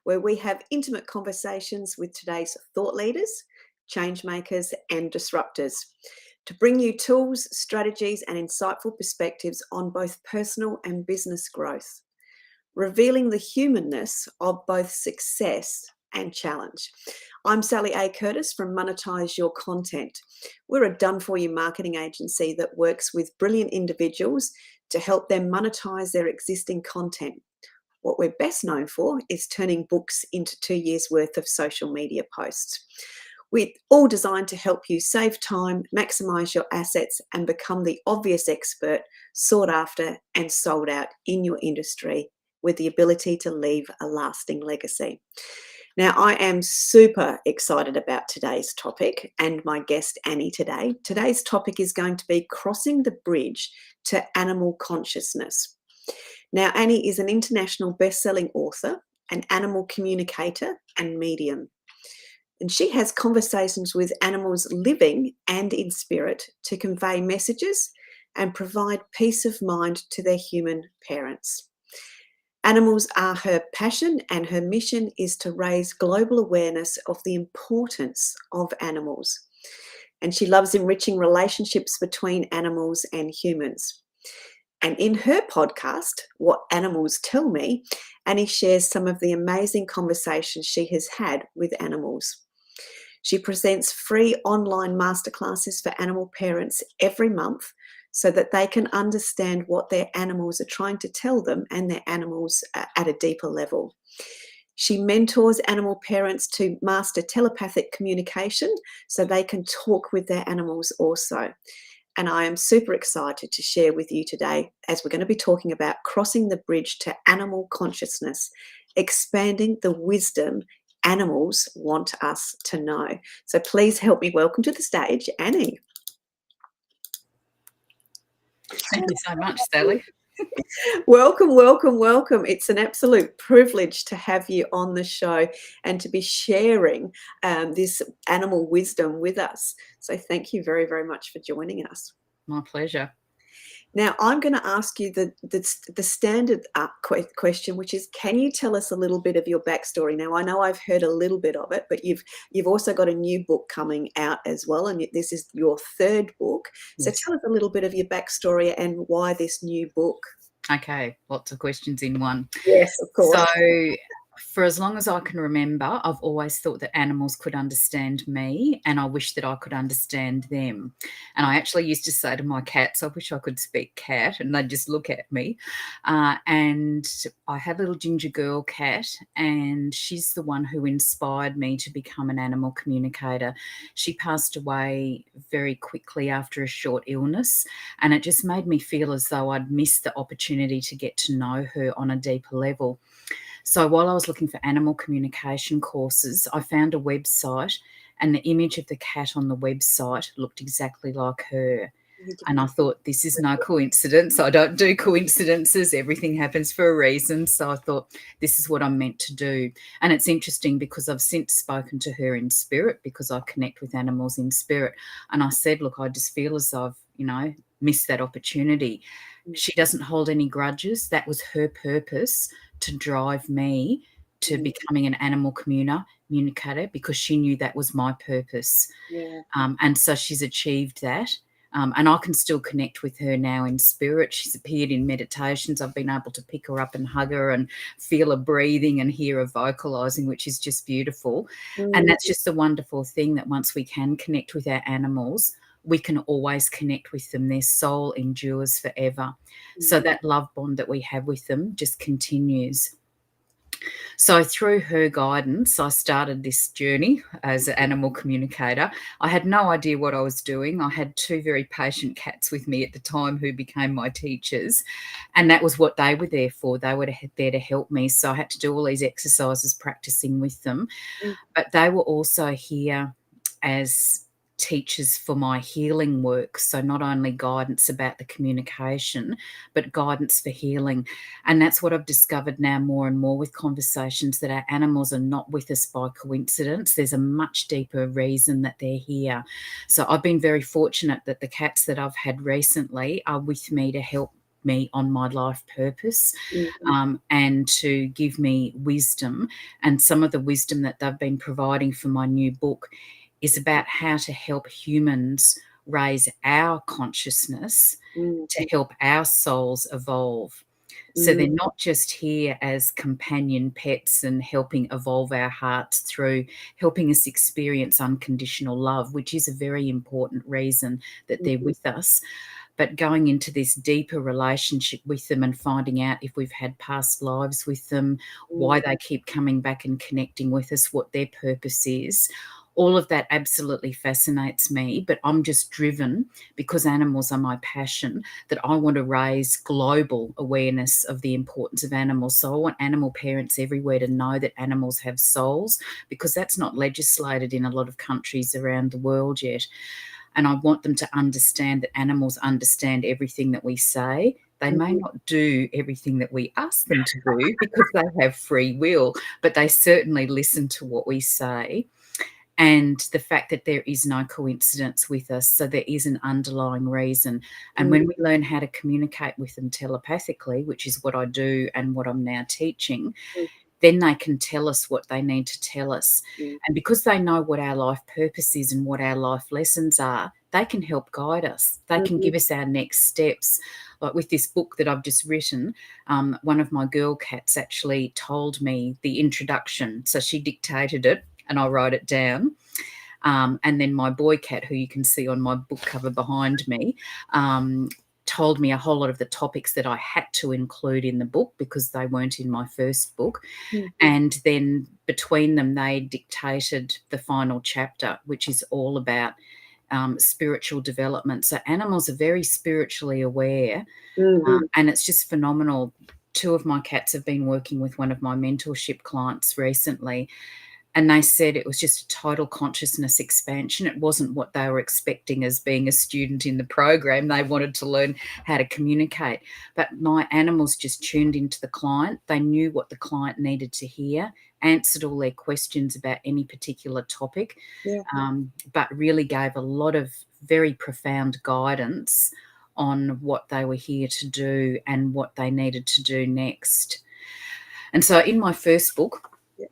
where we have intimate conversations with today's thought leaders, change makers, and disruptors to bring you tools, strategies, and insightful perspectives on both personal and business growth, revealing the humanness of both success and challenge. I'm Sally A. Curtis from Monetize Your Content. We're a done-for-you marketing agency that works with brilliant individuals to help them monetize their existing content. What we're best known for is turning books into 2 years' worth of social media posts. We're all designed to help you save time, maximize your assets, and become the obvious expert, sought after and sold out in your industry with the ability to leave a lasting legacy. Now, I am super excited about today's topic and my guest, Annie, today. Today's topic is going to be crossing the bridge to animal consciousness. Now, Annie is an international best-selling author, an animal communicator and medium. And she has conversations with animals living and in spirit to convey messages and provide peace of mind to their human parents. Animals are her passion, and her mission is to raise global awareness of the importance of animals. And she loves enriching relationships between animals and humans. And in her podcast, What Animals Tell Me, Annie shares some of the amazing conversations she has had with animals. She presents free online masterclasses for animal parents every month so that they can understand what their animals are trying to tell them and their animals at a deeper level. She mentors animal parents to master telepathic communication so they can talk with their animals also. And I am super excited to share with you today, as we're going to be talking about crossing the bridge to animal consciousness, expanding the wisdom animals want us to know. So please help me welcome to the stage, Annie. Thank you so much, Sally. Welcome, welcome, welcome. It's an absolute privilege to have you on the show and to be sharing this animal wisdom with us. So thank you very, very much for joining us. My pleasure. Now, I'm going to ask you the standard question, which is, can you tell us a little bit of your backstory? Now, I know I've heard a little bit of it, but you've also got a new book coming out as well, and this is your third book. So Yes. tell us a little bit of your backstory and why this new book. Okay, lots of questions in one. Yes, of course. So for as long as I can remember, I've always thought that animals could understand me, and I wish that I could understand them. And I actually used to say to my cats, I wish I could speak cat, and they'd just look at me. And I had a little ginger girl cat, and she's the one who inspired me to become an animal communicator. She passed away very quickly after a short illness, and it just made me feel as though I'd missed the opportunity to get to know her on a deeper level. So while I was looking for animal communication courses, I found a website, and the image of the cat on the website looked exactly like her. And I thought, this is no coincidence. I don't do coincidences. Everything happens for a reason. So I thought, this is what I'm meant to do. And it's interesting because I've since spoken to her in spirit, because I connect with animals in spirit. And I said, look, I just feel as though I've, missed that opportunity. She doesn't hold any grudges. That was her purpose, to drive me to becoming an animal communicator, because she knew that was my purpose. Yeah. And so she's achieved that. And I can still connect with her now in spirit. She's appeared in meditations. I've been able to pick her up and hug her and feel her breathing and hear her vocalizing, which is just beautiful. And that's just a wonderful thing, that once we can connect with our animals, we can always connect with them. Their soul endures forever. So that love bond that we have with them just continues. So through her guidance, I started this journey as an animal communicator. I had no idea what I was doing. I had 2 very patient cats with me at the time who became my teachers, and that was what they were there for. They were there to help me. So I had to do all these exercises practicing with them. But they were also here as teachers for my healing work. So not only guidance about the communication, but guidance for healing. And that's what I've discovered now more and more with conversations, that our animals are not with us by coincidence. There's a much deeper reason that they're here. So I've been very fortunate that the cats that I've had recently are with me to help me on my life purpose, Mhm. and to give me wisdom. And some of the wisdom that they've been providing for my new book is about how to help humans raise our consciousness to Mhm. help our souls evolve. So Mm. they're not just here as companion pets and helping evolve our hearts through helping us experience unconditional love, which is a very important reason that they're Mhm. with us, but going into this deeper relationship with them and finding out if we've had past lives with them, why Mm. they keep coming back and connecting with us, what their purpose is. All of that absolutely fascinates me, but I'm just driven because animals are my passion, that I want to raise global awareness of the importance of animals. So I want animal parents everywhere to know that animals have souls, because that's not legislated in a lot of countries around the world yet. And I want them to understand that animals understand everything that we say. They may Mhm. not do everything that we ask them to do because they have free will, but they certainly listen to what we say. And the fact that there is no coincidence with us, so there is an underlying reason. And Mm. when we learn how to communicate with them telepathically, which is what I do and what I'm now teaching, Mm. then they can tell us what they need to tell us. Mm. And because they know what our life purpose is and what our life lessons are, they can help guide us. They can Mhm. give us our next steps. Like with this book that I've just written, one of my girl cats actually told me the introduction. So she dictated it and I wrote it down. And then my boy cat, who you can see on my book cover behind me, told me a whole lot of the topics that I had to include in the book because they weren't in my first book. Mhm. And then between them, they dictated the final chapter, which is all about spiritual development. So animals are very spiritually aware, Mhm. and it's just phenomenal. Two of my cats have been working with one of my mentorship clients recently, and they said it was just a total consciousness expansion. It wasn't what they were expecting as being a student in the program. They wanted to learn how to communicate. But my animals just tuned into the client. They knew what the client needed to hear, answered all their questions about any particular topic, Yeah. but really gave a lot of very profound guidance on what they were here to do and what they needed to do next. And so in my first book, Yeah.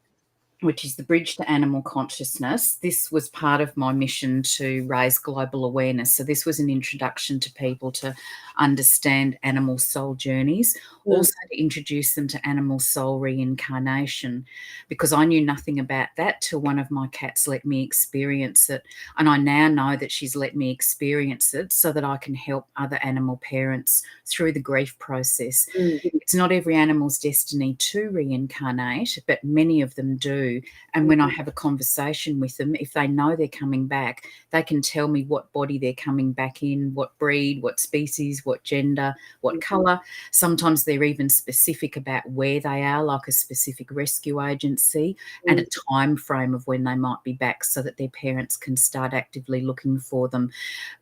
which is the Bridge to Animal Consciousness, this was part of my mission to raise global awareness. So this was an introduction to people to understand animal soul journeys, Mm. also to introduce them to animal soul reincarnation, because I knew nothing about that till one of my cats let me experience it. And I now know that she's let me experience it so that I can help other animal parents through the grief process. Mm. It's not every animal's destiny to reincarnate, but many of them do. And when I Mhm. have a conversation with them, if they know they're coming back, they can tell me what body they're coming back in, what breed, what species, what gender, what Mhm. colour. Sometimes they're even specific about where they are, like a specific rescue agency, and a Mm. time frame of when they might be back so that their parents can start actively looking for them.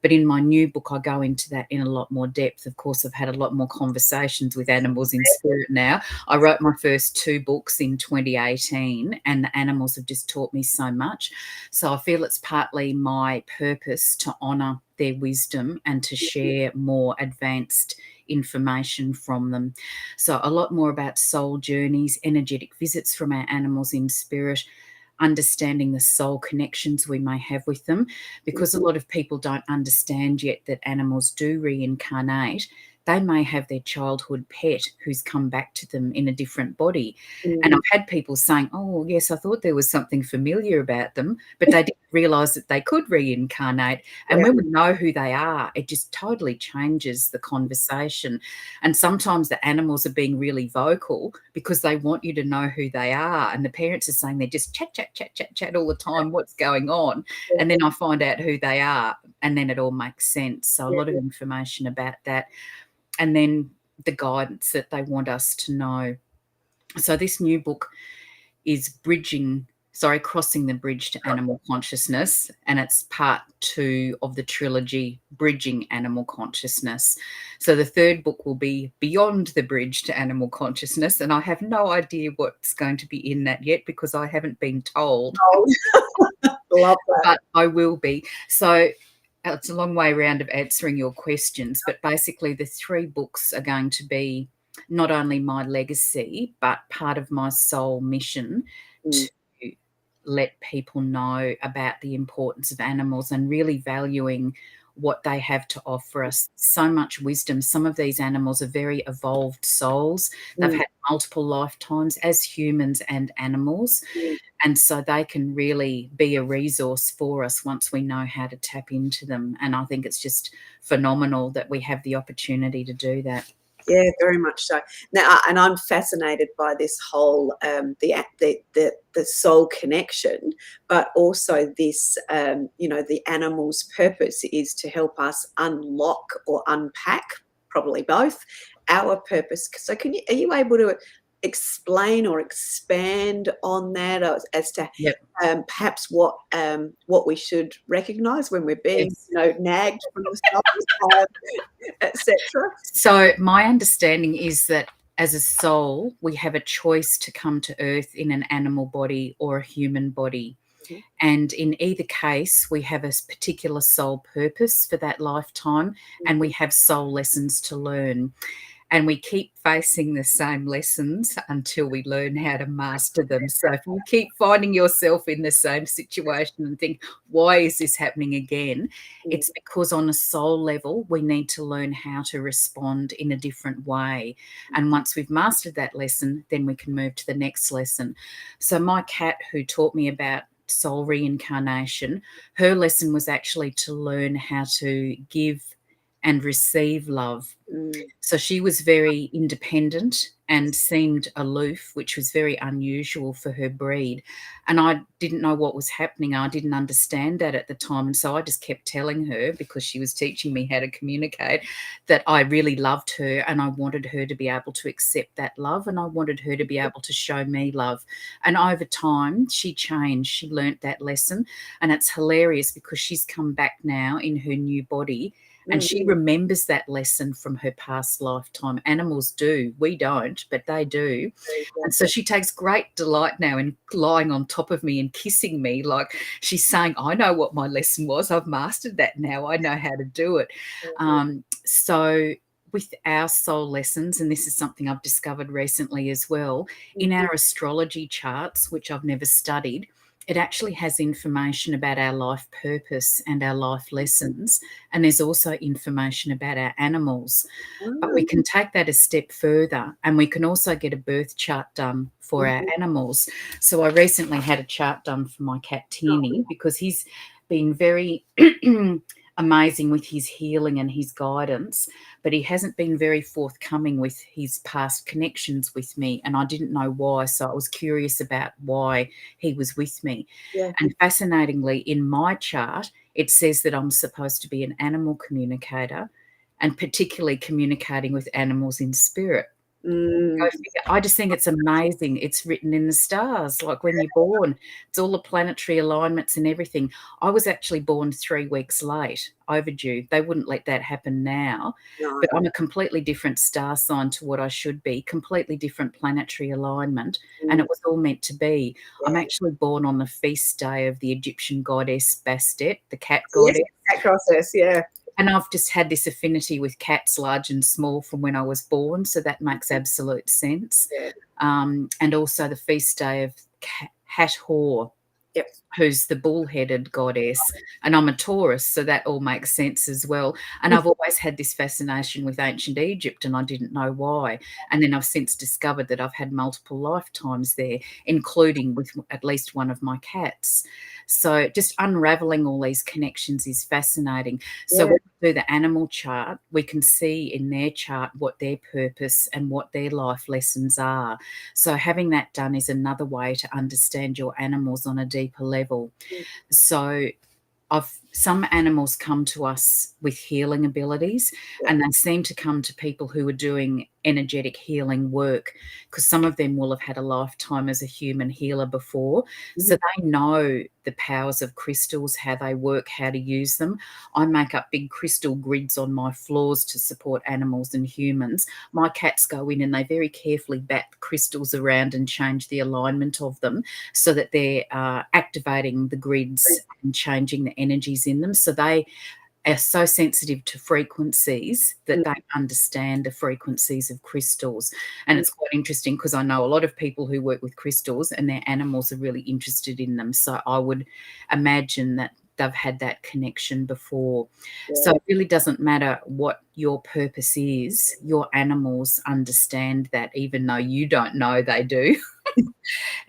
But in my new book, I go into that in a lot more depth. Of course, I've had a lot more conversations with animals in spirit now. I wrote my first two books in 2018, and the animals have just taught me so much. So I feel it's partly my purpose to honour their wisdom and to share more advanced information from them. So a lot more about soul journeys, energetic visits from our animals in spirit, understanding the soul connections we may have with them, because a lot of people don't understand yet that animals do reincarnate. They may have their childhood pet who's come back to them in a different body. And Mm. I've had people saying, oh, yes, I thought there was something familiar about them, but they didn't realise that they could reincarnate. And Yeah. when we know who they are, it just totally changes the conversation. And sometimes the animals are being really vocal because they want you to know who they are. And the parents are saying they're just chat, chat, chat, chat, chat all the time. What's going on? Yeah. And then I find out who they are, and then it all makes sense. So a Yeah. lot of information about that. And then the guidance that they want us to know. So this new book is crossing the bridge to animal consciousness, and it's part 2 of the trilogy Bridging Animal Consciousness. So the third book will be Beyond the Bridge to Animal Consciousness, and I have no idea what's going to be in that yet because I haven't been told, Oh, love that. but I will be. So it's a long way round of answering your questions, but basically the 3 books are going to be not only my legacy, but part of my soul mission Mm, to let people know about the importance of animals and really valuing what they have to offer us. So much wisdom. Some of these animals are very evolved souls. They've mm, had multiple lifetimes as humans and animals. mm. And so they can really be a resource for us once we know how to tap into them. And I think it's just phenomenal that we have the opportunity to do that. Yeah, very much so. Now, and I'm fascinated by this whole the soul connection, but also this the animal's purpose is to help us unlock or unpack, probably both, our purpose. So, are you able to explain or expand on that as to Yep. perhaps what we should recognise when we're being Yes. nagged from the side, etc. So my understanding is that as a soul, we have a choice to come to Earth in an animal body or a human body. Mhm. And in either case, we have a particular soul purpose for that lifetime, and we have soul lessons to learn. And we keep facing the same lessons until we learn how to master them. So if you keep finding yourself in the same situation and think, why is this happening again? Mm, It's because on a soul level, we need to learn how to respond in a different way. And once we've mastered that lesson, then we can move to the next lesson. So my cat, who taught me about soul reincarnation, her lesson was actually to learn how to give and receive love. mm. So she was very independent and seemed aloof, which was very unusual for her breed. And I didn't know what was happening. I didn't understand that at the time. And so I just kept telling her, because she was teaching me how to communicate, that I really loved her and I wanted her to be able to accept that love and I wanted her to be able to show me love. And over time, she changed. She learnt that lesson. And it's hilarious because she's come back now in her new body and Mm, she remembers that lesson from her past lifetime. Animals do. We don't, but they do. yeah. And so she takes great delight now in lying on top of me and kissing me. Like she's saying, I know what my lesson was. I've mastered that now. I know how to do it. So with our soul lessons, and this is something I've discovered recently as well, in our astrology charts, which I've never studied, it actually has information about our life purpose and our life lessons. And there's also information about our animals. But we Mm, can take that a step further and we can also get a birth chart done for our mhm. animals. So I recently had a chart done for my cat Tierney because he's been very amazing with his healing and his guidance, but he hasn't been very forthcoming with his past connections with me, and I didn't know why. So I was curious about why he was with me. Yeah. And fascinatingly, in my chart, it says that I'm supposed to be an animal communicator and particularly communicating with animals in spirit. Go Mm, figure. I just think it's amazing. It's written in the stars, like when you're born. It's all the planetary alignments and everything. I was actually born 3 weeks late, overdue. They wouldn't let that happen now. no. But I'm a completely different star sign to what I should be, completely different planetary alignment, and Mm, it was all meant to be. I'm yeah. actually born on the feast day of the Egyptian goddess Bastet, the cat Yes, goddess. that process, yeah. And I've just had this affinity with cats, large and small, from when I was born, so that makes absolute sense. Yeah. And also the feast day of Hathor, Yep. who's the bull-headed goddess, and I'm a Taurus, so that all makes sense as well. And I've always had this fascination with ancient Egypt, and I didn't know why. And then I've since discovered that I've had multiple lifetimes there, including with at least one of my cats. So just unraveling all these connections is fascinating. So Yeah. when we do the animal chart, we can see in their chart what their purpose and what their life lessons are. So having that done is another way to understand your animals on a deeper level. Mm, So some animals come to us with healing abilities, yeah. and they seem to come to people who are doing energetic healing work because some of them will have had a lifetime as a human healer before. So Mhm. they know the powers of crystals, how they work, how to use them. I make up big crystal grids on my floors to support animals and humans. My cats go in and they very carefully bat the crystals around and change the alignment of them so that they're activating the grids and changing the energies in them. So they are so sensitive to frequencies that Mm, they understand the frequencies of crystals. And mm, it's quite interesting because I know a lot of people who work with crystals and their animals are really interested in them. So I would imagine that they've had that connection before. So yeah. it really doesn't matter what your purpose is, your animals understand that, even though you don't know they do.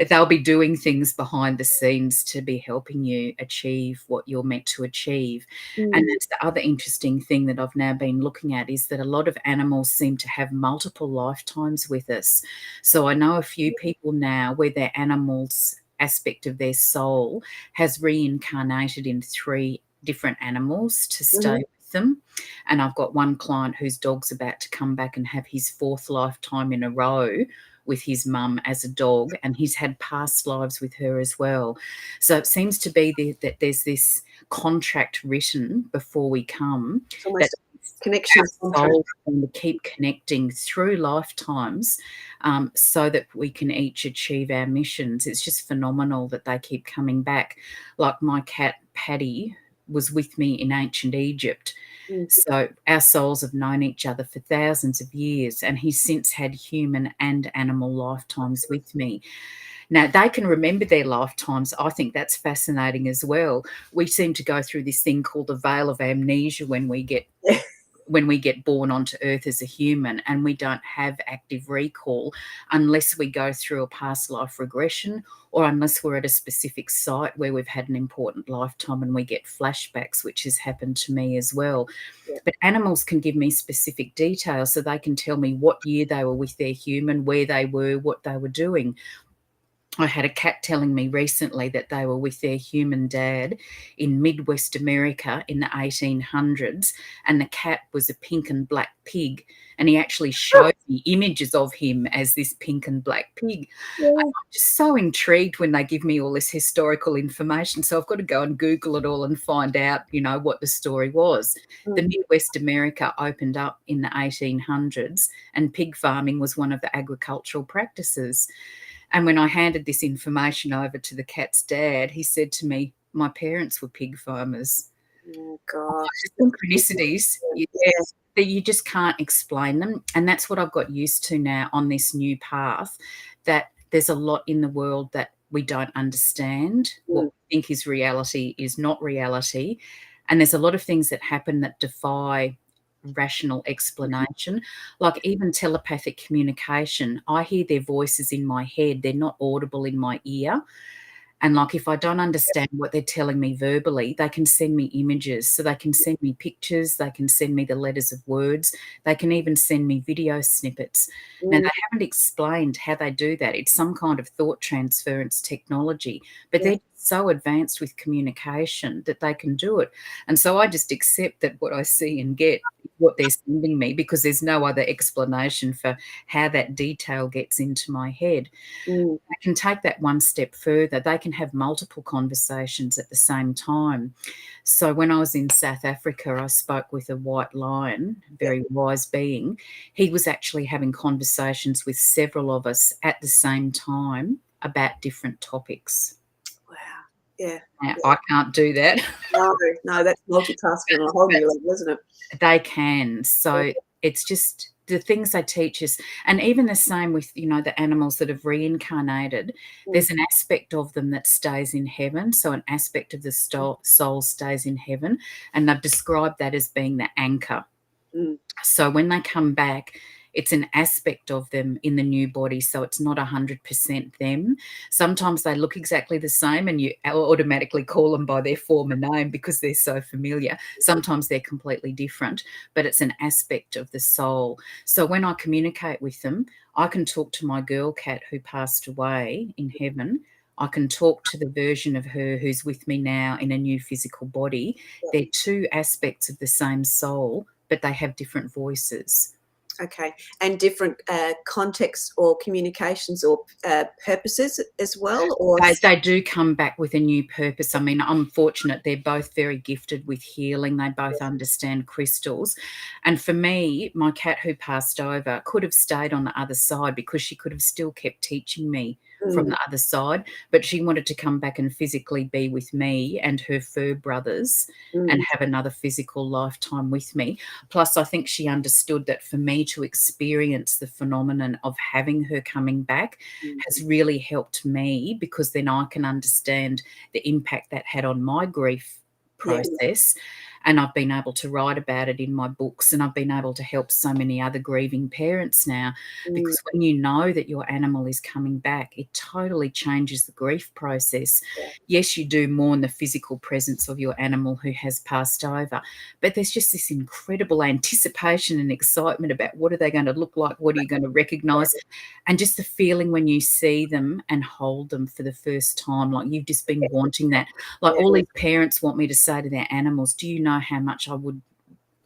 They'll be doing things behind the scenes to be helping you achieve what you're meant to achieve. And Mm, that's the other interesting thing that I've now been looking at, is that a lot of animals seem to have multiple lifetimes with us. So I know a few people now where their animals aspect of their soul has reincarnated in 3 different animals to stay mhm. with them. And I've got one client whose dog's about to come back and have his 4th lifetime in a row with his mum as a dog, and he's had past lives with her as well. So it seems to be that there's this contract written before we come, It's that almost a connection our contract. souls are going to keep connecting through lifetimes, so that we can each achieve our missions. It's just phenomenal that they keep coming back. Like my cat Paddy was with me in ancient Egypt. Mm, So our souls have known each other for thousands of years, and he's since had human and animal lifetimes with me. Now, they can remember their lifetimes. I think that's fascinating as well. We seem to go through this thing called the veil of amnesia yeah, when we get born onto earth as a human, and we don't have active recall unless we go through a past life regression, or unless we're at a specific site where we've had an important lifetime and we get flashbacks, which has happened to me as well. yeah. But animals can give me specific details, so they can tell me what year they were with their human, where they were, what they were doing. I had a cat telling me recently that they were with their human dad in Midwest America in the 1800s, and the cat was a pink and black pig. And he actually showed me images of him as this pink and black pig. Yeah. I'm just so intrigued when they give me all this historical information. So I've got to go and Google it all and find out, what the story was. The Mm, Midwest America opened up in the 1800s, and pig farming was one of the agricultural practices. And when I handed this information over to the cat's dad, he said to me, "My parents were pig farmers." oh gosh. Synchronicities, yeah, Yeah. that you just can't explain them. And that's what I've got used to now on this new path, that there's a lot in the world that we don't understand. What Mm, we think is reality is not reality. And there's a lot of things that happen that defy rational explanation, like even telepathic communication. I hear their voices in my head, they're not audible in my ear. And like, if I don't understand what they're telling me verbally, they can send me images. So they can send me pictures, they can send me the letters of words, they can even send me video snippets. Now, mm, they haven't explained how they do that. It's some kind of thought transference technology, but yeah. they're so advanced with communication that they can do it. And so I just accept that what I see and get is what they're sending me, because there's no other explanation for how that detail gets into my head. Mm, They can take that one step further. They can have multiple conversations at the same time. So when I was in South Africa, I spoke with a white lion, a yeah. very wise being. He was actually having conversations with several of us at the same time about different topics. Wow. Yeah. Now, Yeah. I can't do that. No, no, that's multitasking on a whole new level, isn't it? They can. Yeah. So it's just the things they teach us. And even the same with, the animals that have reincarnated, Mm, there's an aspect of them that stays in heaven. So an aspect of the soul stays in heaven. And they've described that as being the anchor. mm, So when they come back, it's an aspect of them in the new body. So it's not 100% them. Sometimes they look exactly the same and you automatically call them by their former name because they're so familiar. Sometimes they're completely different, but it's an aspect of the soul. So when I communicate with them, I can talk to my girl cat who passed away in heaven. I can talk to the version of her who's with me now in a new physical body. yeah. They're 2 aspects of the same soul, but they have different voices. Okay. And different contexts or communications or purposes as well, or They do come back with a new purpose. I mean, I'm fortunate they're both very gifted with healing. They both understand crystals. And for me, my cat who passed over could have stayed on the other side because she could have still kept teaching me from Mm, the other side, but she wanted to come back and physically be with me and her fur brothers and mm, have another physical lifetime with me. Plus, I think she understood that for me to experience the phenomenon of having her coming back mm. has really helped me, because then I can understand the impact that had on my grief Yeah. process. And I've been able to write about it in my books, and I've been able to help so many other grieving parents now, Mm, because when you know that your animal is coming back, it totally changes the grief process. yeah. Yes, you do mourn the physical presence of your animal who has passed over, but there's just this incredible anticipation and excitement about what are they going to look like, what are you going to recognize, and just the feeling when you see them and hold them for the first time, like you've just been wanting that. Like Yeah. all these parents want me to say to their animals, do you know how much I would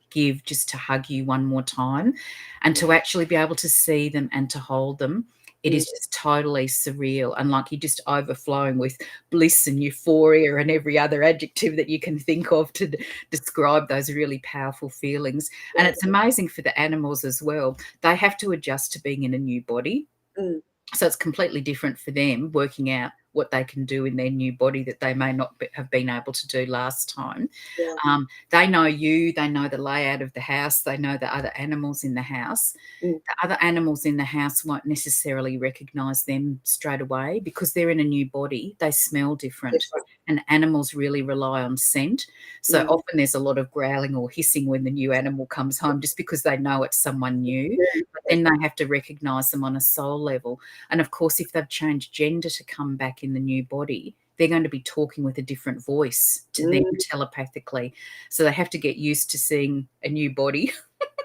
give just to hug you one more time? And to actually be able to see them and to hold them, it Mm, is just totally surreal, and like you're just overflowing with bliss and euphoria and every other adjective that you can think of to describe those really powerful feelings. And yeah. it's amazing for the animals as well. They have to adjust to being in a new body, Mm, so it's completely different for them working out what they can do in their new body that they may not have been able to do last time. yeah. They know you, they know the layout of the house, they know the other animals in the house. Mm, The other animals in the house won't necessarily recognise them straight away because they're in a new body. They smell different, different. and animals really rely on scent. So Mm, often there's a lot of growling or hissing when the new animal comes home just because they know it's someone new. yeah. But then they have to recognise them on a soul level. And of course, if they've changed gender to come back in the new body, they're going to be talking with a different voice to them Mm, telepathically. So they have to get used to seeing a new body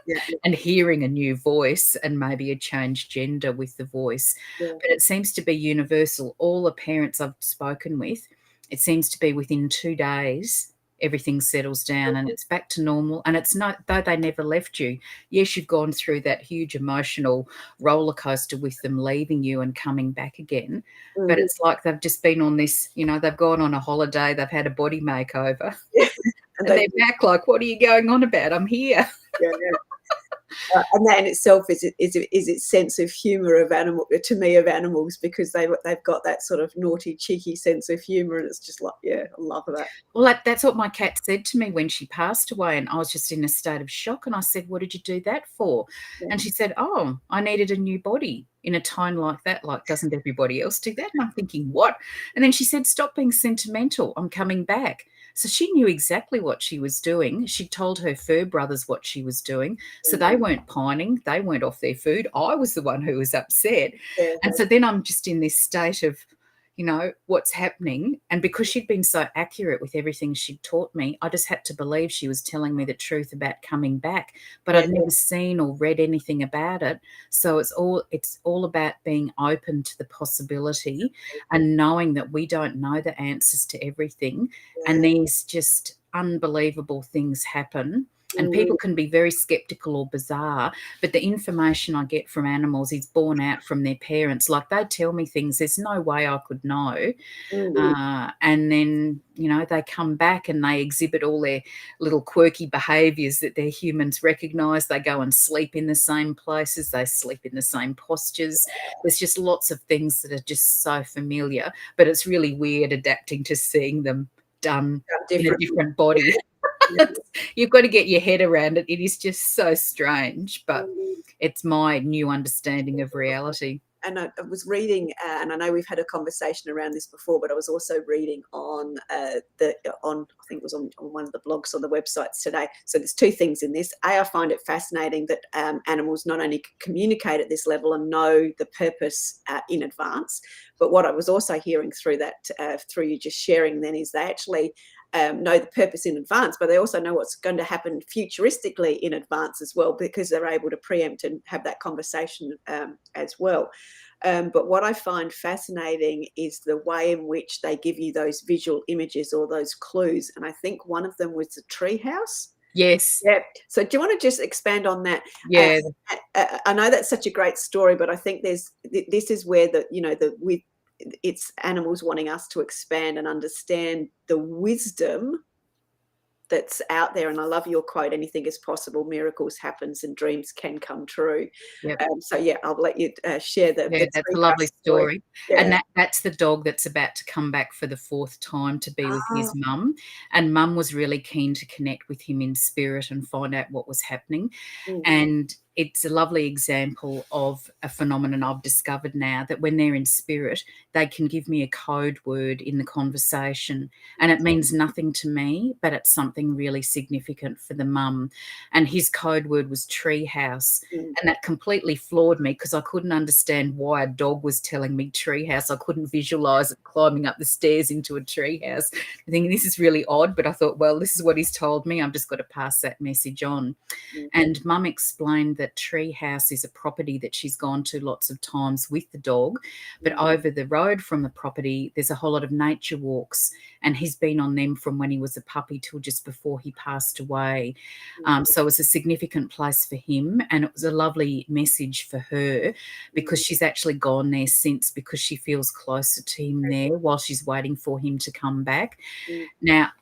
yeah. and hearing a new voice and maybe a changed gender with the voice. Yeah. But it seems to be universal. All the parents I've spoken with, it seems to be within 2 days, everything settles down and it's back to normal. And it's not, though they never left you. Yes, you've gone through that huge emotional roller coaster with them leaving you and coming back again. But Mm, it's like they've just been on this, they've gone on a holiday, they've had a body makeover, yeah. And and they, they're back like, what are you going on about? I'm here. yeah, yeah. And that in itself is its sense of humour of animal to me of animals, because they've got that sort of naughty, cheeky sense of humour, and it's just like, yeah, I love that. Well, that's what my cat said to me when she passed away, and I was just in a state of shock, and I said, "What did you do that for?" Yeah. And she said, "Oh, I needed a new body," in a tone like that, like, "Doesn't everybody else do that?" And I'm thinking, "What?" And then she said, "Stop being sentimental. I'm coming back." So she knew exactly what she was doing. She told her fur brothers what she was doing, so Mm, they weren't pining, they weren't off their food. I was the one who was upset. yeah. And so then I'm just in this state of, what's happening? And because she'd been so accurate with everything she'd taught me, I just had to believe she was telling me the truth about coming back. But Yeah. I'd never seen or read anything about it. So it's all about being open to the possibility and knowing that we don't know the answers to everything. And Yeah. these just unbelievable things happen. And Mm, people can be very skeptical or bizarre, but the information I get from animals is born out from their parents. Like, they tell me things there's no way I could know. mm, And then, they come back and they exhibit all their little quirky behaviors that their humans recognize. They go and sleep in the same places, they sleep in the same postures. There's just lots of things that are just so familiar, but it's really weird adapting to seeing them done in a different. different body. Yeah. You've got to get your head around it. It is just so strange, but Mm. it's my new understanding of reality. And I was reading, and I know we've had a conversation around this before, but I was also reading on I think it was on one of the blogs on the websites today. So there's two things in this. A, I find it fascinating that animals not only communicate at this level and know the purpose in advance, but what I was also hearing through that, through you just sharing then, is they actually know the purpose in advance, but they also know what's going to happen futuristically in advance as well, because they're able to preempt and have that conversation as well. But what I find fascinating is the way in which they give you those visual images or those clues. And I think one of them was the tree house. Yes. Yeah. So do you want to just expand on that? Uh, Yeah. I know that's such a great story, but I think this is where with it's animals wanting us to expand and understand the wisdom that's out there. And I love your quote, anything is possible, miracles happens and dreams can come true. Yep. So yeah, I'll let you share Yeah, the that's a treehouse lovely story. story, and Yeah. that's the dog that's about to come back for the 4th time to be with his Oh, mum, and mum was really keen to connect with him in spirit and find out what was happening. mm, And it's a lovely example of a phenomenon I've discovered now, that when they're in spirit, they can give me a code word in the conversation, and it means nothing to me, but it's something really significant for the mum. And his code word was treehouse, mm, and that completely floored me because I couldn't understand why a dog was telling me treehouse. I couldn't visualize it climbing up the stairs into a treehouse. I think this is really odd, but I thought, well, this is what he's told me. I've just got to pass that message on. mm, And mum explained that treehouse is a property that she's gone to lots of times with the dog, but mm, over the road from the property, there's a whole lot of nature walks, and he's been on them from when he was a puppy till just before he passed away. mm, So it was a significant place for him, and it was a lovely message for her because mm. she's actually gone there since, because she feels closer to him there while she's waiting for him to come back. Mm, Now,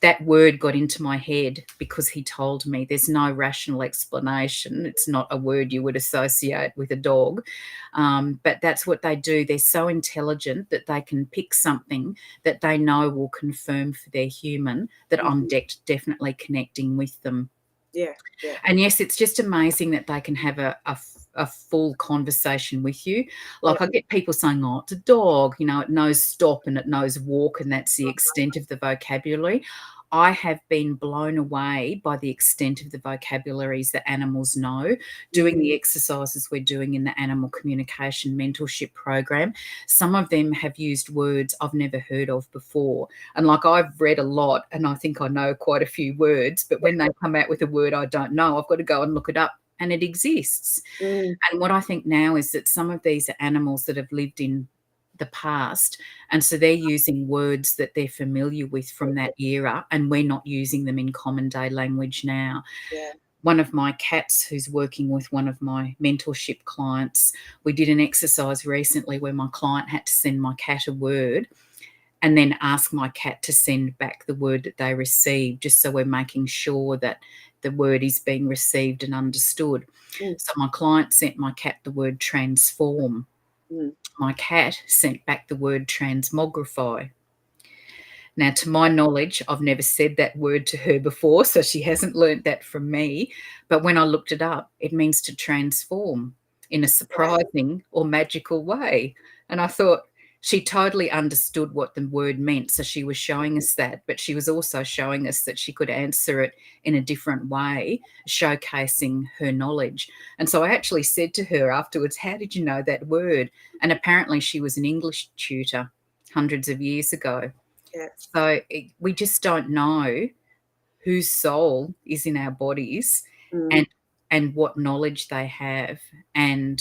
that word got into my head because he told me there's no rational explanation. It's not a word you would associate with a dog. But that's what they do. They're so intelligent that they can pick something that they know will confirm for their human that I'm mhm. definitely connecting with them. Yeah, yeah. And yes, it's just amazing that they can have a full conversation with you. Yeah. Like, I get people saying, "Oh, it's a dog, it knows stop and it knows walk, and that's the extent of the vocabulary." I have been blown away by the extent of the vocabularies that animals know. Mm, Doing the exercises we're doing in the animal communication mentorship program, some of them have used words I've never heard of before. And like, I've read a lot and I think I know quite a few words, but when they come out with a word I don't know, I've got to go and look it up, and it exists. mm, And what I think now is that some of these are animals that have lived in the past, and so they're using words that they're familiar with from that era, and we're not using them in common day language now. yeah. One of my cats, who's working with one of my mentorship clients, we did an exercise recently where my client had to send my cat a word and then ask my cat to send back the word that they received, just so we're making sure that the word is being received and understood. Mm, So my client sent my cat the word transform. mm, My cat sent back the word transmogrify. Now, to my knowledge, I've never said that word to her before, so she hasn't learnt that from me. But when I looked it up, it means to transform in a wow. surprising or magical way. And I thought she totally understood what the word meant. So she was showing us that, but she was also showing us that she could answer it in a different way, showcasing her knowledge. And so I actually said to her afterwards, "How did you know that word?" And apparently she was an English tutor hundreds of years ago. Yeah. So we just don't know whose soul is in our bodies, Mm, and what knowledge they have, and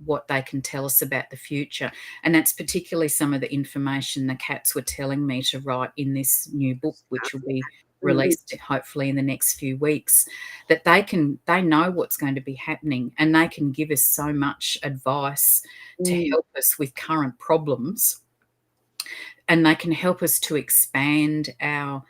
what they can tell us about the future. And that's particularly some of the information the cats were telling me to write in this new book, which will be mm, released hopefully in the next few weeks, that they know what's going to be happening, and they can give us so much advice to mm, help us with current problems, and they can help us to expand our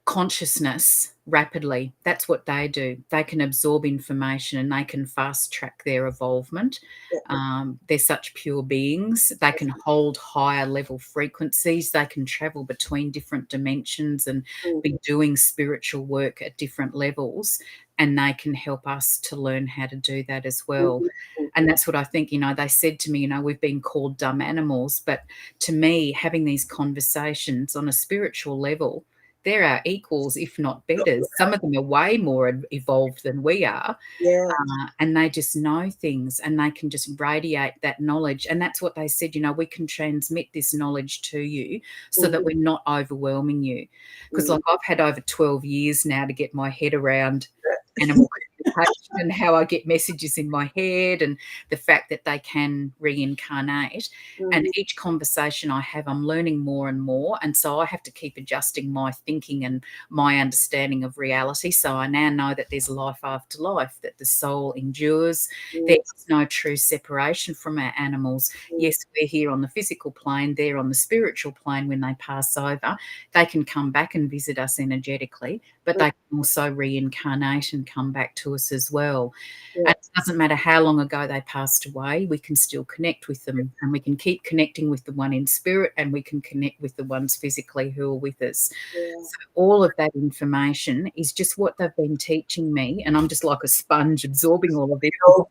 consciousness rapidly. That's what they do. They can absorb information and they can fast track their evolvement. yeah. They're such pure beings. They can hold higher level frequencies. They can travel between different dimensions and Mm, be doing spiritual work at different levels. And they can help us to learn how to do that as well. mhm, And mhm. that's what I think, they said to me, we've been called dumb animals. But to me, having these conversations on a spiritual level, they're our equals, if not betters. Some of them are way more evolved than we are, Yeah. and they just know things, and they can just radiate that knowledge. And that's what they said, we can transmit this knowledge to you so that Mhm, we're not overwhelming you. Because, mm. like, I've had over 12 years now to get my head around Yeah. animal communication and how I get messages in my head, and the fact that they can reincarnate. And Mm, each conversation I have, I'm learning more and more. And so I have to keep adjusting my thinking and my understanding of reality. So I now know that there's life after life, that the soul endures. There yes, is no true separation from our animals. mm, Yes, we're here on the physical plane, they're on the spiritual plane. When they pass over, they can come back and visit us energetically, but mm, they can also reincarnate and come back to us as well. yeah, And it doesn't matter how long ago they passed away, we can still connect with them, and we can keep connecting with the one in spirit, and we can connect with the ones physically who are with us. yeah. So all of that information is just what they've been teaching me, and I'm just like a sponge absorbing all of this. Oh,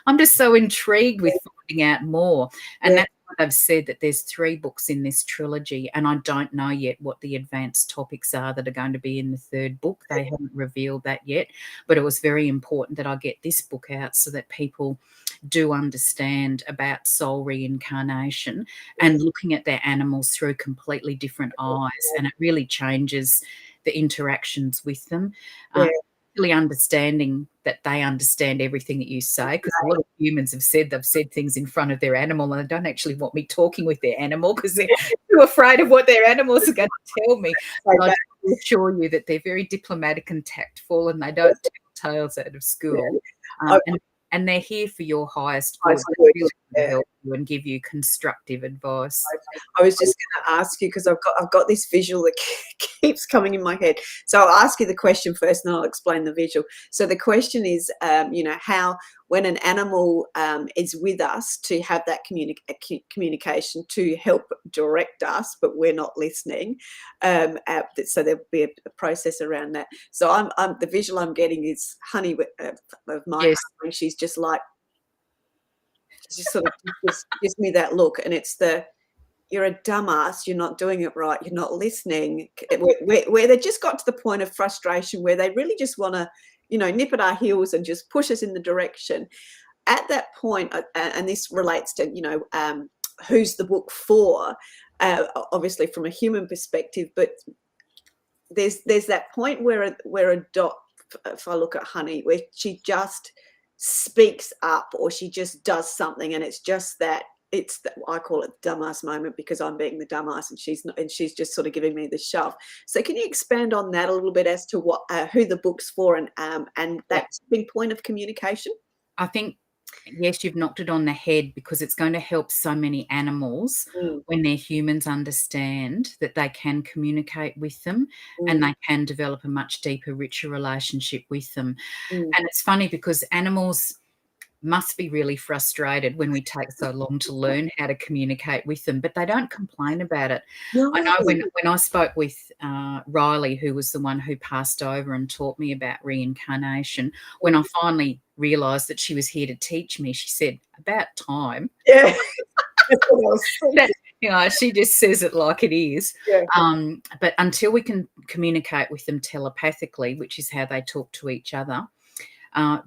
I'm just so intrigued with finding out more. And yeah, that's why they've said that there's 3 books in this trilogy, and I don't know yet what the advanced topics are that are going to be in the 3rd book. They haven't revealed that yet, but it was very important that I get this book out so that people do understand about soul reincarnation and looking at their animals through completely different eyes, and it really changes the interactions with them. yeah, Really understanding that they understand everything that you say, because a lot of humans have said they've said things in front of their animal and they don't actually want me talking with their animal because they're too afraid of what their animals are going to tell me. so But I that, do assure you that they're very diplomatic and tactful, and they don't tell tales out of yeah. school. I, And they're here for your highest I good. They would, really want to yeah. help you and give you constructive advice. I was just going to ask you because I've got this visual that keeps coming in my head. So I'll ask you the question first, and I'll explain the visual. So the question is, how when an animal is with us, to have that communication to help direct us, but we're not listening. So there'll be a process around that. So I'm the visual I'm getting is Honey of my Yes. husband. She's just like, she just sort of just gives me that look, and it's the, you're a dumbass, you're not doing it right, you're not listening, where they just got to the point of frustration where they really just want to, nip at our heels and just push us in the direction. At that point, and this relates to, who's the book for, obviously from a human perspective, but there's that point where a dot, if I look at Honey, where she just speaks up or she just does something, and it's just that, I call it dumbass moment because I'm being the dumbass and she's not, and she's just sort of giving me the shove. So can you expand on that a little bit as to what, who the book's for, and Yeah. that big point of communication? I think, yes, you've knocked it on the head, because it's going to help so many animals Mm, when their humans understand that they can communicate with them and mm, they can develop a much deeper, richer relationship with them. mm. And it's funny because animals must be really frustrated when we take so long to learn how to communicate with them, but they don't complain about it. I No. know when I spoke with Riley, who was the one who passed over and taught me about reincarnation, when I finally realised that she was here to teach me, she said, "About time." Yeah. That's what I was That, thinking. she just says it like it is. Yeah. But until we can communicate with them telepathically, which is how they talk to each other,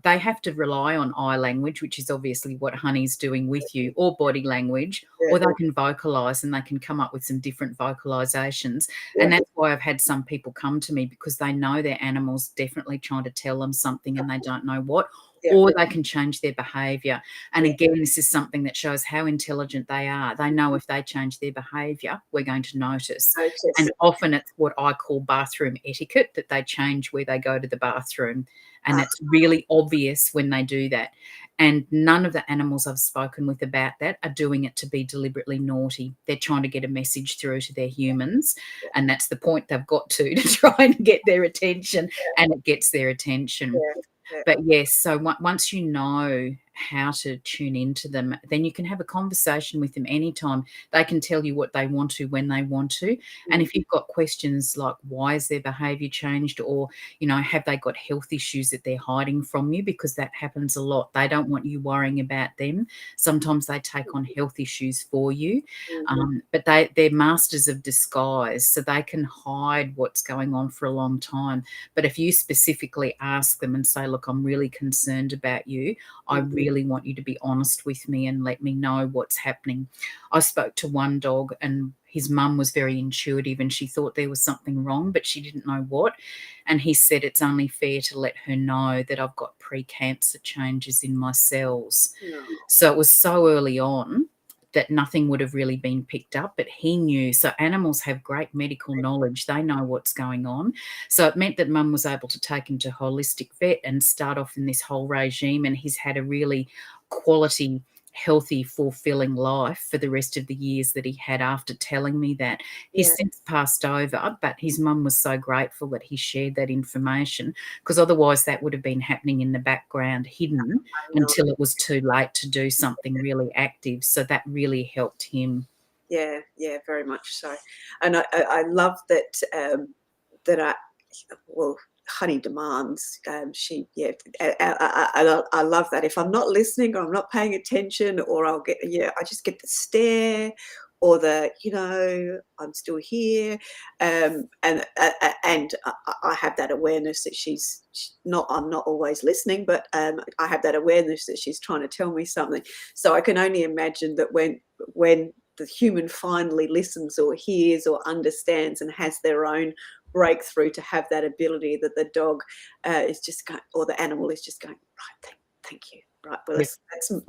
they have to rely on eye language, which is obviously what Honey's doing with you, or body language, Yeah. or they can vocalise, and they can come up with some different vocalisations. Yeah. And that's why I've had some people come to me, because they know their animal's definitely trying to tell them something and they don't know what, Yeah. or they can change their behaviour. And Yeah. again, this is something that shows how intelligent they are. They know if they change their behaviour, we're going to notice. Notice. And often it's what I call bathroom etiquette, that they change where they go to the bathroom. And Ah, it's really obvious when they do that. And none of the animals I've spoken with about that are doing it to be deliberately naughty. They're trying to get a message through to their humans. yeah. And that's the point they've got to try and get their attention. Yeah. And it gets their attention. Yeah. Yeah. But yes, so once you know how to tune into them, then you can have a conversation with them anytime. They can tell you what they want to when they want to. And Mm, if you've got questions like, why is their behavior changed, or, have they got health issues that they're hiding from you, because that happens a lot. They don't want you worrying about them. Sometimes they take on health issues for you. mm, But they're masters of disguise, so they can hide what's going on for a long time. But if you specifically ask them and say, look, I'm really concerned about you, I mm, really really want you to be honest with me and let me know what's happening. I spoke to one dog, and his mum was very intuitive, and she thought there was something wrong, but she didn't know what. And he said it's only fair to let her know that I've got precancer changes in my cells. No. So it was so early on that nothing would have really been picked up, but he knew. So animals have great medical knowledge. They know what's going on. So it meant that Mum was able to take him to holistic vet and start off in this whole regime, and he's had a really quality, healthy, fulfilling life for the rest of the years that he had after telling me that. He's Yeah. since passed over, but his mum was so grateful that he shared that information, because otherwise that would have been happening in the background, hidden, I know. until it was too late to do something really active. So that really helped him. Yeah, yeah, very much so. And I love that, that well, Honey demands, she, yeah, I love that. If I'm not listening or I'm not paying attention, or I'll get, yeah, I just get the stare or the, I'm still here. And I have that awareness that I'm not always listening, but I have that awareness that she's trying to tell me something. So I can only imagine that when the human finally listens or hears or understands and has their own breakthrough, to have that ability, that the dog is just going, or the animal is just going, right, thank you, right, well, Yeah.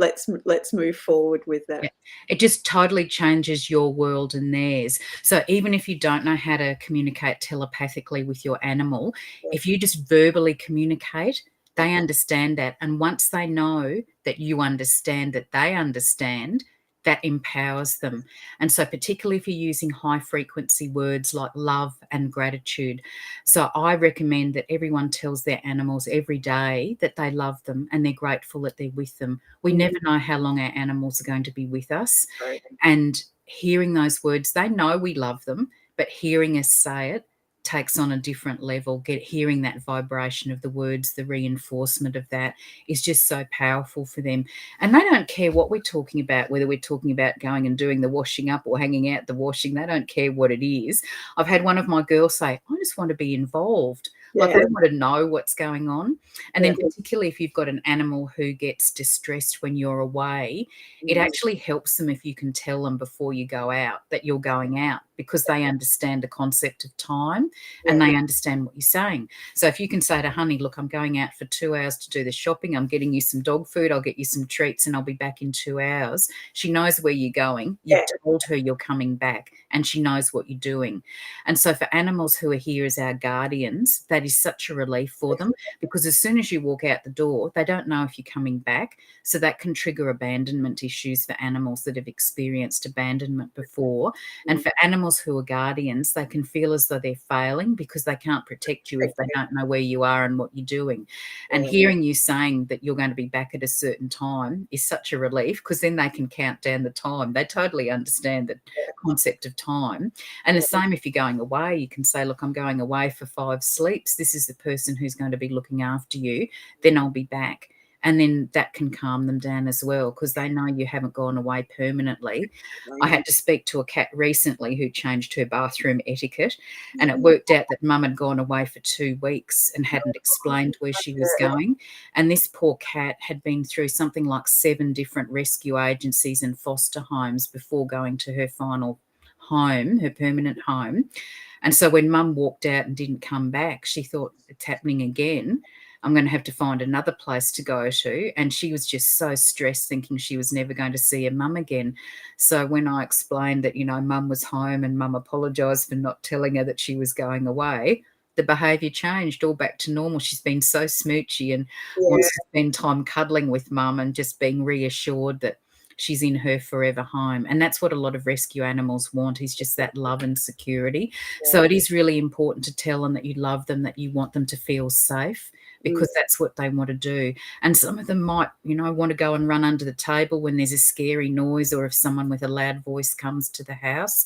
let's move forward with that. Yeah. It just totally changes your world and theirs. So even if you don't know how to communicate telepathically with your animal, Yeah, if you just verbally communicate, yeah, they understand that. And once they know that you understand that they understand, that empowers them. And so particularly if you're using high frequency words like love and gratitude. So I recommend that everyone tells their animals every day that they love them and they're grateful that they're with them. We mm, never know how long our animals are going to be with us. right, And hearing those words, they know we love them, but hearing us say it takes on a different level. Hearing that vibration of the words, the reinforcement of that is just so powerful for them. And they don't care what we're talking about, whether we're talking about going and doing the washing up or hanging out the washing. They don't care what it is. I've had one of my girls say, I just want to be involved. Like, yeah, they want to know what's going on. And yeah, then particularly if you've got an animal who gets distressed when you're away, it mm, actually helps them if you can tell them before you go out that you're going out, because they understand the concept of time and yeah, they understand what you're saying. So if you can say to Honey, look, I'm going out for 2 hours to do the shopping. I'm getting you some dog food. I'll get you some treats and I'll be back in 2 hours. She knows where you're going. You've yeah, told her you're coming back and she knows what you're doing. And so for animals who are here as our guardians, that is such a relief for them, because as soon as you walk out the door, they don't know if you're coming back. So that can trigger abandonment issues for animals that have experienced abandonment before. And mm, for animals who are guardians, they can feel as though they're failing because they can't protect you if they don't know where you are and what you're doing. And yeah, hearing you saying that you're going to be back at a certain time is such a relief, because then they can count down the time. They totally understand the concept of time. And the same if you're going away, you can say, look, I'm going away for 5 sleeps. This is the person who's going to be looking after you. Then I'll be back. And then that can calm them down as well, because they know you haven't gone away permanently. I yeah, had to speak to a cat recently who changed her bathroom etiquette, and it mm, worked out that Mum had gone away for 2 weeks and hadn't explained where she was going. And this poor cat had been through something like 7 different rescue agencies and foster homes before going to her final home, her permanent home. And so when Mum walked out and didn't come back, she thought, it's happening again. I'm going to have to find another place to go to. And she was just so stressed, thinking she was never going to see her mum again. So when I explained that, Mum was home and Mum apologised for not telling her that she was going away, the behaviour changed all back to normal. She's been so smoochy and yeah, wants to spend time cuddling with Mum and just being reassured that she's in her forever home. And that's what a lot of rescue animals want, is just that love and security. So it is really important to tell them that you love them, that you want them to feel safe, mm, because that's what they want to do. And some of them might, want to go and run under the table when there's a scary noise, or if someone with a loud voice comes to the house.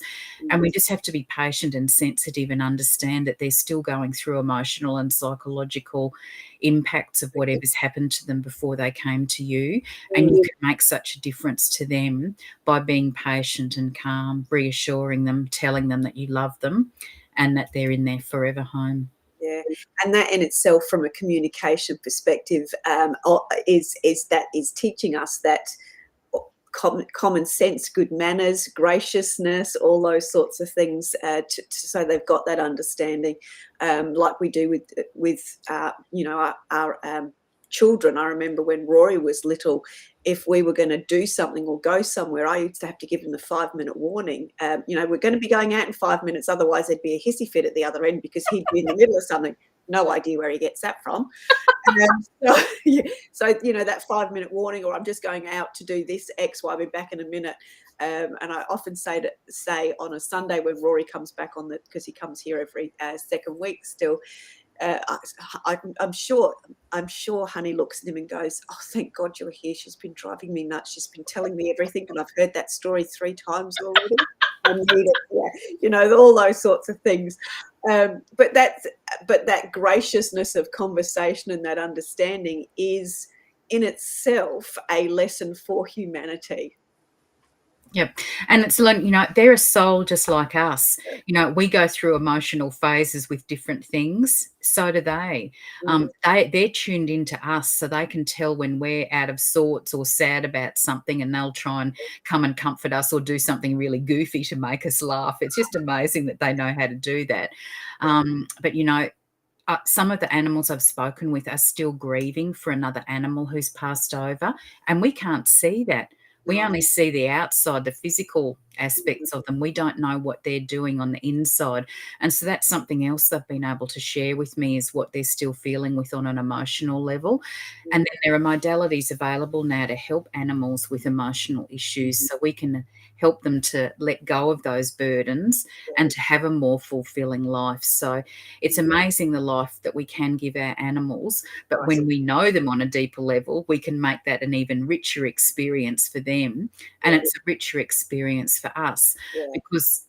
And we just have to be patient and sensitive and understand that they're still going through emotional and psychological impacts of whatever's happened to them before they came to you. And you mm, can make such a difference to them by being patient and calm, reassuring them, telling them that you love them and that they're in their forever home. yeah. And that in itself, from a communication perspective, is teaching us that common sense, good manners, graciousness, all those sorts of things, so they've got that understanding, like we do with our children. I remember when Rory was little, if we were going to do something or go somewhere, I used to have to give him the 5-minute warning. We're going to be going out in 5 minutes, otherwise there'd be a hissy fit at the other end because he'd be in the middle of something. No idea where he gets that from. So, yeah, so that 5-minute warning, or I'm just going out to do this X, Y, I'll be back in a minute. And I often say on a Sunday when Rory comes back because he comes here every second week still. I'm sure Honey looks at him and goes, "Oh, thank God you're here. She's been driving me nuts. She's been telling me everything, and I've heard that story 3 times already. I need it." Yeah, all those sorts of things. But that graciousness of conversation and that understanding is in itself a lesson for humanity. Yep. And it's like, they're a soul just like us. We go through emotional phases with different things. So do they. They're tuned into us, so they can tell when we're out of sorts or sad about something, and they'll try and come and comfort us or do something really goofy to make us laugh. It's just amazing that they know how to do that. But, some of the animals I've spoken with are still grieving for another animal who's passed over, and we can't see that. We only see the outside, the physical aspects of them. We don't know what they're doing on the inside. And so that's something else they've been able to share with me, is what they're still feeling with on an emotional level. And then there are modalities available now to help animals with emotional issues, so we can help them to let go of those burdens and to have a more fulfilling life. So it's amazing the life that we can give our animals, but when we know them on a deeper level, we can make that an even richer experience for them, and it's a richer experience for us, because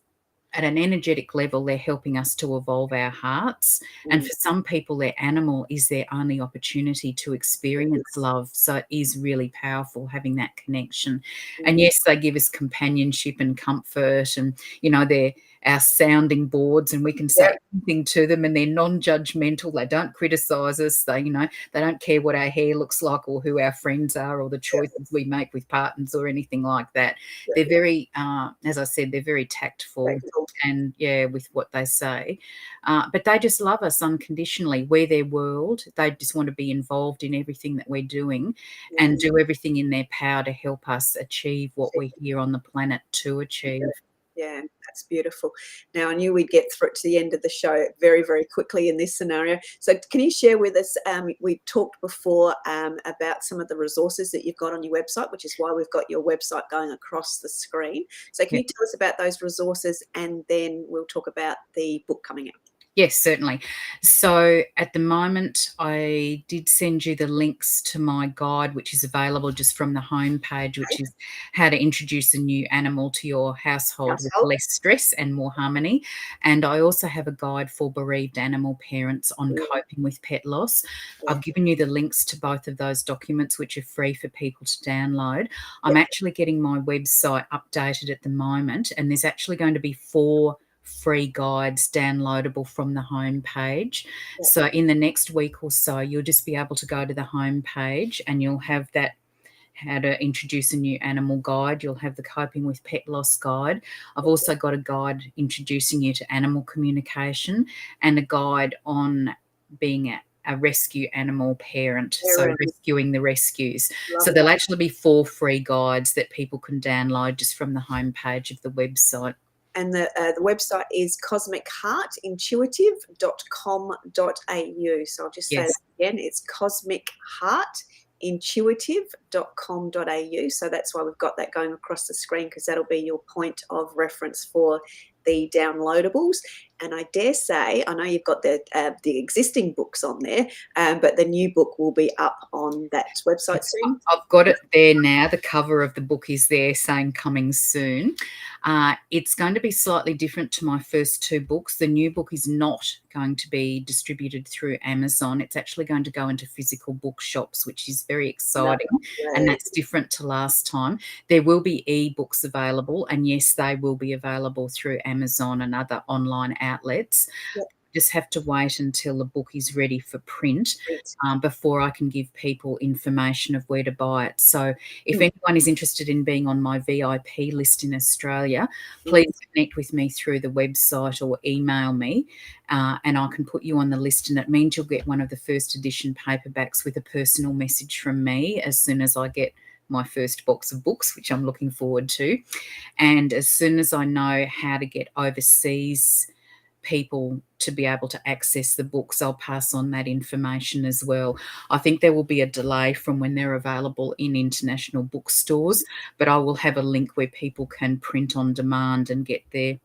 at an energetic level, they're helping us to evolve our hearts. And for some people, their animal is their only opportunity to experience love. So it is really powerful having that connection. And yes, they give us companionship and comfort, and, they're our sounding boards, and we can say anything to them, and they're non-judgmental. They don't criticize us. They don't care what our hair looks like or who our friends are or the choices we make with partners or anything like that. They're very, as I said, they're very tactful and with what they say. But they just love us unconditionally. We're their world. They just want to be involved in everything that we're doing and do everything in their power to help us achieve what we're here on the planet to achieve. Yeah, that's beautiful. Now, I knew we'd get through to the end of the show very, very quickly in this scenario. So can you share with us, we talked before about some of the resources that you've got on your website, which is why we've got your website going across the screen. So can you tell us about those resources, and then we'll talk about the book coming out? Yes, certainly. So at the moment, I did send you the links to my guide, which is available just from the homepage, which is how to introduce a new animal to your household with less stress and more harmony. And I also have a guide for bereaved animal parents on coping with pet loss. I've given you the links to both of those documents, which are free for people to download. I'm actually getting my website updated at the moment, and there's actually going to be 4 free guides downloadable from the home page. So in the next week or so, you'll just be able to go to the home page, and you'll have that how to introduce a new animal guide. You'll have the coping with pet loss guide. I've also got a guide introducing you to animal communication, and a guide on being a rescue animal parent, so rescuing the rescues. So there'll actually be 4 free guides that people can download just from the home page of the website. And the website is cosmicheartintuitive.com.au. So I'll just say that again. It's cosmicheartintuitive.com.au. So that's why we've got that going across the screen, because that'll be your point of reference for the downloadables. And I dare say, I know you've got the existing books on there, but the new book will be up on that website soon. I've got it there now. The cover of the book is there saying coming soon. It's going to be slightly different to my first 2 books. The new book is not going to be distributed through Amazon. It's actually going to go into physical bookshops, which is very exciting, and that's different to last time. There will be e-books available, and yes, they will be available through Amazon and other online outlets. just have to wait until the book is ready for print, Great. before I can give people information of where to buy it. So if Mm, anyone is interested in being on my VIP list in Australia, please mm. connect with me through the website or email me, and I can put you on the list, and it means you'll get one of the first edition paperbacks with a personal message from me as soon as I get my first box of books, which I'm looking forward to. And as soon as I know how to get overseas people to be able to access the books, I'll pass on that information as well. I think there will be a delay from when they're available in international bookstores, but I will have a link where people can print on demand and get their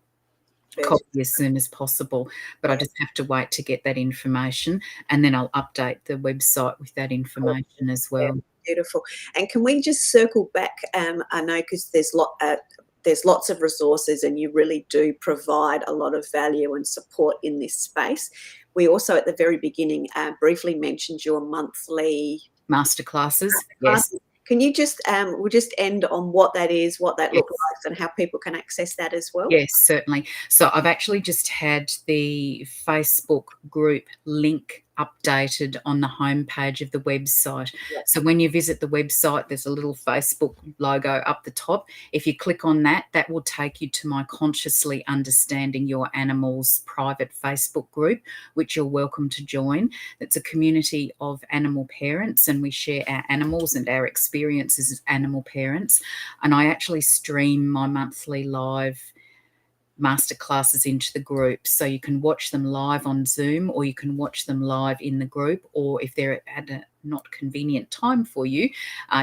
Good. copy as soon as possible. But I Yeah. just have to wait to get that information, and then I'll update the website with that information as Yeah, well. beautiful. And can we just circle back? I know because there's lots of resources, and you really do provide a lot of value and support in this space. We also, at the very beginning, briefly mentioned your monthly Masterclasses, yes. classes. Can you just, we'll just end on what that is, what that looks Yes. like, and how people can access that as well? Yes, certainly. So I've actually just had the Facebook group link updated on the homepage of the website. Yeah. So when you visit the website, there's a little Facebook logo up the top. If you click on that, that will take you to my Consciously Understanding Your Animals private Facebook group, which you're welcome to join. It's a community of animal parents, and we share our animals and our experiences as animal parents. And I actually stream my monthly live masterclasses into the group. So you can watch them live on Zoom, or you can watch them live in the group, or if they're at a not convenient time for you,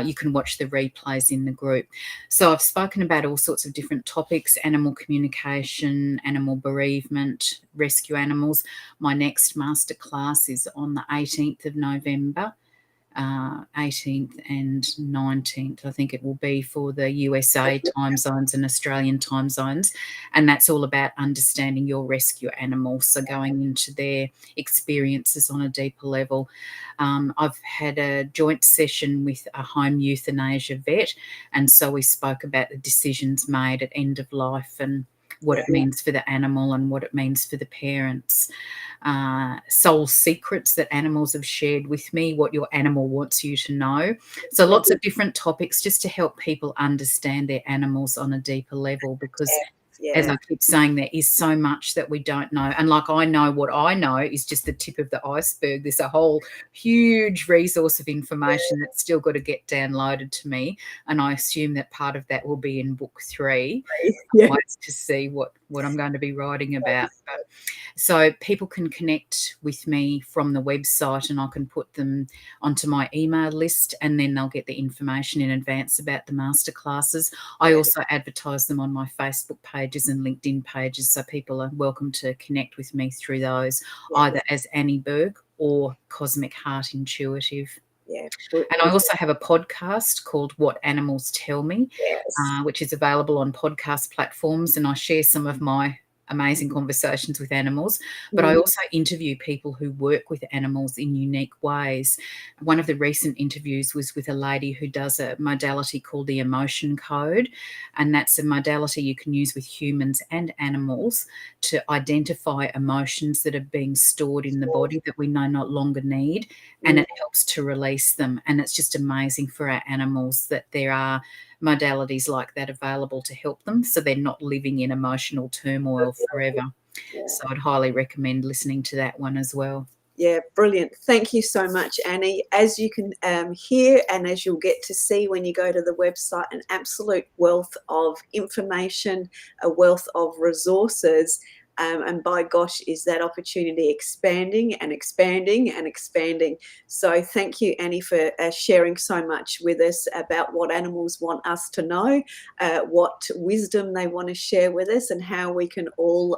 you can watch the replays in the group. So I've spoken about all sorts of different topics: animal communication, animal bereavement, rescue animals. My next masterclass is on the 18th of November. 18th and 19th, I think it will be, for the USA time zones and Australian time zones. And that's all about understanding your rescue animal. So going into their experiences on a deeper level. I've had a joint session with a home euthanasia vet. And so we spoke about the decisions made at end of life and what Yeah. it means for the animal and what it means for the parents. Soul secrets that animals have shared with me, what your animal wants you to know. So lots of different topics just to help people understand their animals on a deeper level, because as Yeah. I keep saying, there is so much that we don't know. And like, I know what I know is just the tip of the iceberg. There's a whole huge resource of information that's still got to get downloaded to me. And I assume that part of that will be in book 3. Yeah. Wait to see what I'm going to be writing about. But so people can connect with me from the website, and I can put them onto my email list, and then they'll get the information in advance about the masterclasses. I also advertise them on my Facebook pages and LinkedIn pages, so people are welcome to connect with me through those, Yeah. either as Annie Bourke or Cosmic Heart Intuitive. Yeah. And I also have a podcast called What Animals Tell Me, Yes. which is available on podcast platforms, and I share some of my amazing conversations with animals, but I Mm. also interview people who work with animals in unique ways. One of the recent interviews was with a lady who does a modality called the emotion code, and that's a modality you can use with humans and animals to identify emotions that are being stored in the body that we no longer need, and Mm. it helps to release them. And it's just amazing for our animals that there are modalities like that available to help them, so they're not living in emotional turmoil forever. Yeah. So I'd highly recommend listening to that one as well. Yeah, brilliant. Thank you so much, Annie. As you can hear, and as you'll get to see when you go to the website, an absolute wealth of information, a wealth of resources. And by gosh, is that opportunity expanding and expanding and expanding. So thank you, Annie, for sharing so much with us about what animals want us to know, what wisdom they want to share with us, and how we can all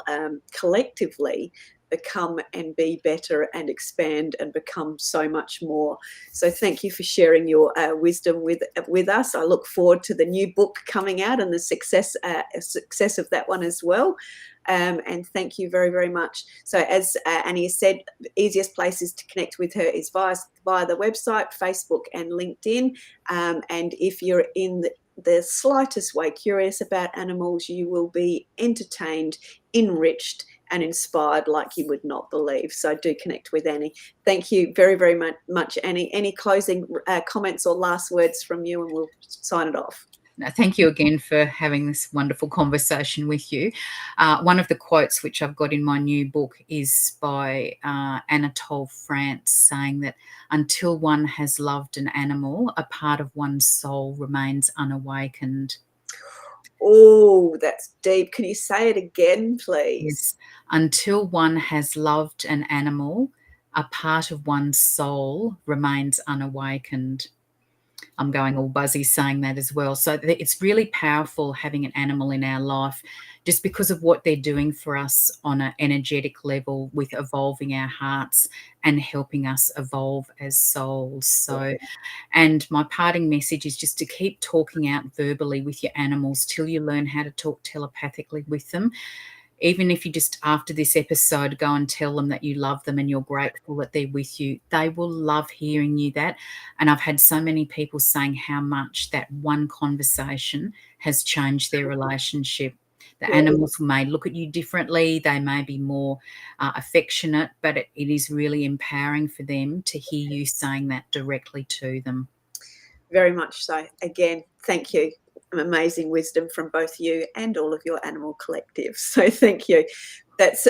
collectively become and be better and expand and become so much more. So thank you for sharing your wisdom with us. I look forward to the new book coming out and the success of that one as well. And thank you very, very much. So as Annie has said, the easiest places to connect with her is via the website, Facebook and LinkedIn. And if you're in the slightest way curious about animals, you will be entertained, enriched, and inspired like you would not believe. So do connect with Annie. Thank you very, very much, Annie. Any closing comments or last words from you, and we'll sign it off. Thank you again for having this wonderful conversation with you. One of the quotes which I've got in my new book is by Anatole France, saying that until one has loved an animal, a part of one's soul remains unawakened. Oh, that's deep. Can you say it again, please? Yes. Until one has loved an animal, a part of one's soul remains unawakened. I'm going all buzzy saying that as well. So it's really powerful having an animal in our life just because of what they're doing for us on an energetic level with evolving our hearts and helping us evolve as souls. So, and my parting message is just to keep talking out verbally with your animals till you learn how to talk telepathically with them. Even if you just, after this episode, go and tell them that you love them and you're grateful that they're with you, they will love hearing you that. And I've had so many people saying how much that one conversation has changed their relationship. The animals may look at you differently. They may be more affectionate, but it is really empowering for them to hear you saying that directly to them. Very much so. Again, thank you. Amazing wisdom from both you and all of your animal collectives. So thank you. That's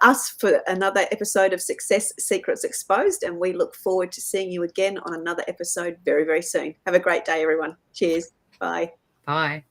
us for another episode of Success Secrets Exposed, and we look forward to seeing you again on another episode very, very soon. Have a great day, everyone. Cheers. Bye. Bye.